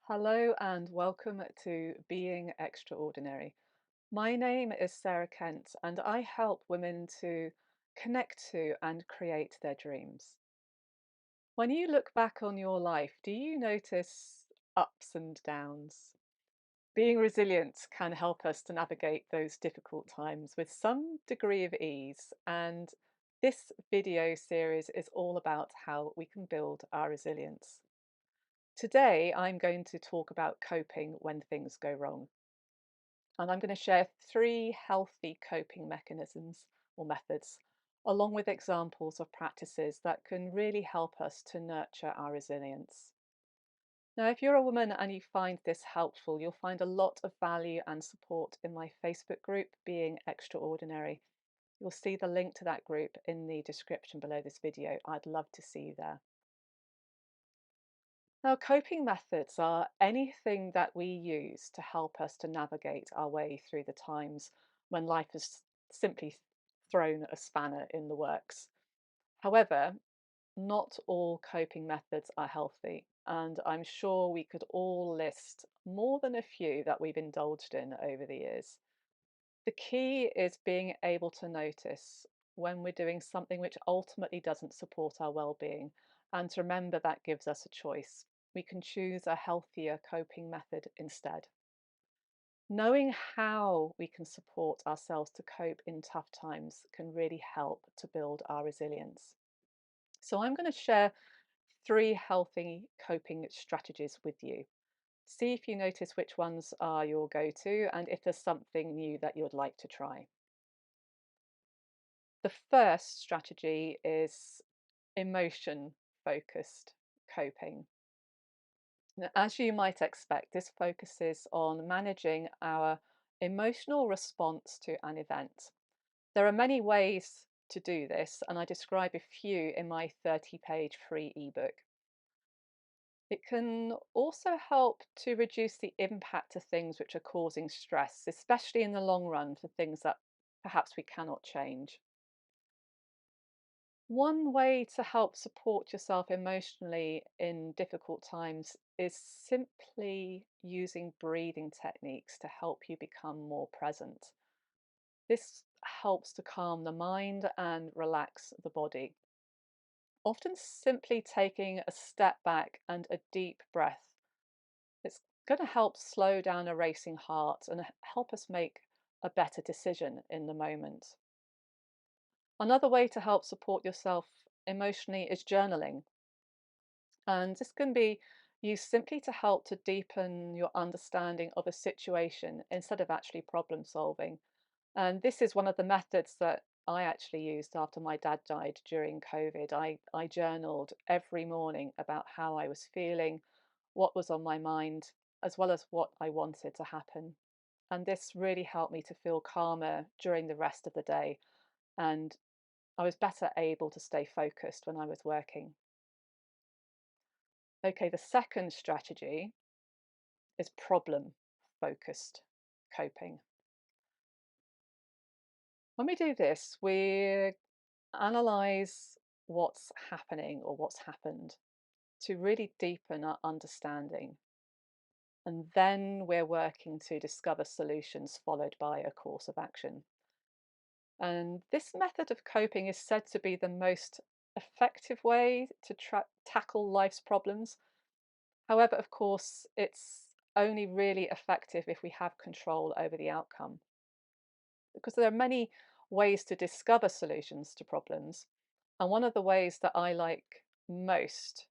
Hello and welcome to Being Extraordinary. My name is Sarah Kent and I help women to connect to and create their dreams. When you look back on your life, do you notice ups and downs? Being resilient can help us to navigate those difficult times with some degree of ease. And this video series is all about how we can build our resilience. Today, I'm going to talk about coping when things go wrong. And I'm going to share 3 healthy coping mechanisms or methods, along with examples of practices that can really help us to nurture our resilience. Now, if you're a woman and you find this helpful, you'll find a lot of value and support in my Facebook group, Being Extraordinary. You'll see the link to that group in the description below this video. I'd love to see you there. Now, coping methods are anything that we use to help us to navigate our way through the times when life has simply thrown a spanner in the works. However, not all coping methods are healthy, and I'm sure we could all list more than a few that we've indulged in over the years. The key is being able to notice when we're doing something which ultimately doesn't support our well-being, and to remember that gives us a choice. We can choose a healthier coping method instead. Knowing how we can support ourselves to cope in tough times can really help to build our resilience. So I'm going to share 3 healthy coping strategies with you. See if you notice which ones are your go-to and if there's something new that you'd like to try. The first strategy is emotion focused coping. Now, as you might expect, this focuses on managing our emotional response to an event. There are many ways to do this, and I describe a few in my 30-page free ebook. It can also help to reduce the impact of things which are causing stress, especially in the long run for things that perhaps we cannot change. One way to help support yourself emotionally in difficult times is simply using breathing techniques to help you become more present. This helps to calm the mind and relax the body. Often simply taking a step back and a deep breath, it's going to help slow down a racing heart and help us make a better decision in the moment. Another way to help support yourself emotionally is journaling. And this can be used simply to help to deepen your understanding of a situation instead of actually problem solving. And this is one of the methods that I actually used after my dad died during COVID. I journaled every morning about how I was feeling, what was on my mind, as well as what I wanted to happen. And this really helped me to feel calmer during the rest of the day. And I was better able to stay focused when I was working. Okay, the second strategy is problem focused coping. When we do this, we analyze what's happening or what's happened to really deepen our understanding. And then we're working to discover solutions followed by a course of action. And this method of coping is said to be the most effective way to tackle life's problems. However, of course, it's only really effective if we have control over the outcome. Because there are many ways to discover solutions to problems. And one of the ways that I like most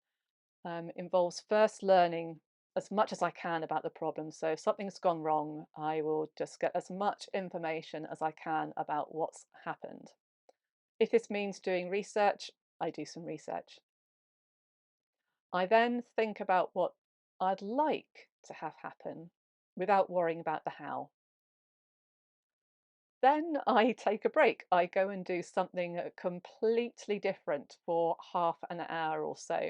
involves first learning as much as I can about the problem. So if something's gone wrong, I will just get as much information as I can about what's happened. If this means doing research, I do some research. I then think about what I'd like to have happen without worrying about the how. Then I take a break. I go and do something completely different for half an hour or so.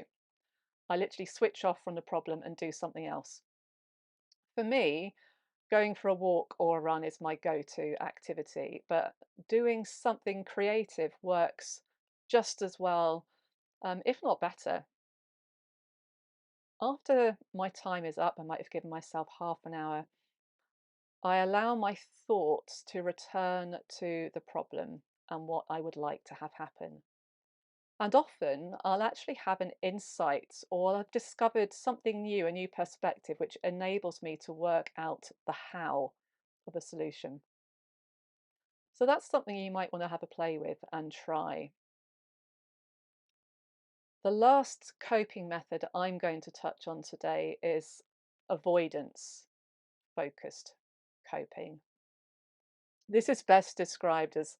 I literally switch off from the problem and do something else. For me, going for a walk or a run is my go-to activity, but doing something creative works just as well, if not better. After my time is up, I might have given myself half an hour. I allow my thoughts to return to the problem and what I would like to have happen. And often I'll actually have an insight or I've discovered something new, a new perspective, which enables me to work out the how of a solution. So that's something you might want to have a play with and try. The last coping method I'm going to touch on today is avoidance focused coping. This is best described as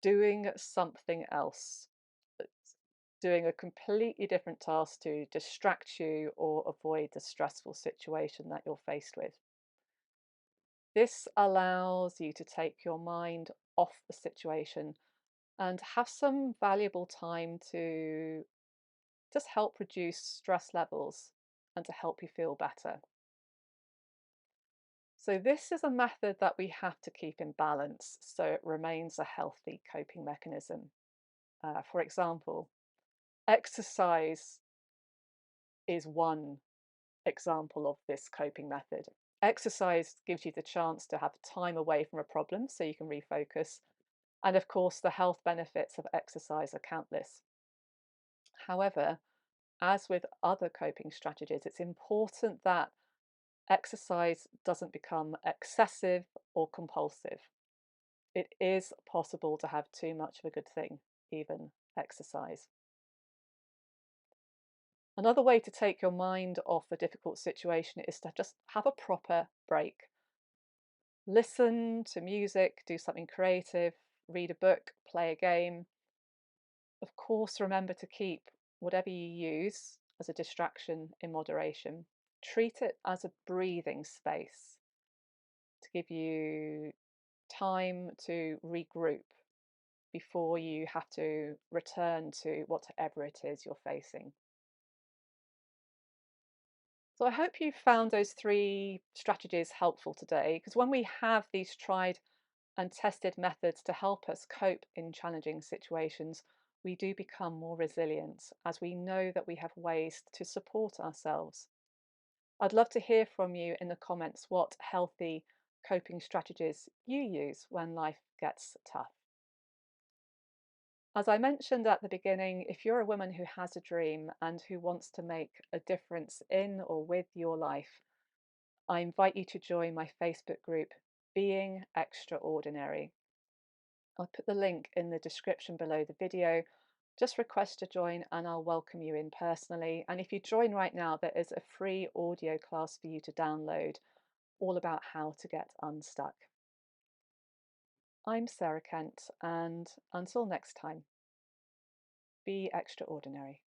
doing something else, doing a completely different task to distract you or avoid the stressful situation that you're faced with. This allows you to take your mind off the situation and have some valuable time to just help reduce stress levels and to help you feel better. So, this is a method that we have to keep in balance so it remains a healthy coping mechanism. For example, exercise is one example of this coping method. Exercise gives you the chance to have time away from a problem so you can refocus. And of course, the health benefits of exercise are countless. However, as with other coping strategies, it's important that exercise doesn't become excessive or compulsive. It is possible to have too much of a good thing, even exercise. Another way to take your mind off a difficult situation is to just have a proper break. Listen to music, do something creative, read a book, play a game. Of course, remember to keep whatever you use as a distraction in moderation. Treat it as a breathing space to give you time to regroup before you have to return to whatever it is you're facing. So I hope you found those three strategies helpful today, because when we have these tried and tested methods to help us cope in challenging situations, we do become more resilient as we know that we have ways to support ourselves. I'd love to hear from you in the comments what healthy coping strategies you use when life gets tough. As I mentioned at the beginning, if you're a woman who has a dream and who wants to make a difference in or with your life, I invite you to join my Facebook group, Being Extraordinary. I'll put the link in the description below the video. Just request to join and I'll welcome you in personally. And if you join right now, there is a free audio class for you to download all about how to get unstuck. I'm Sarah Kent, and until next time, be extraordinary.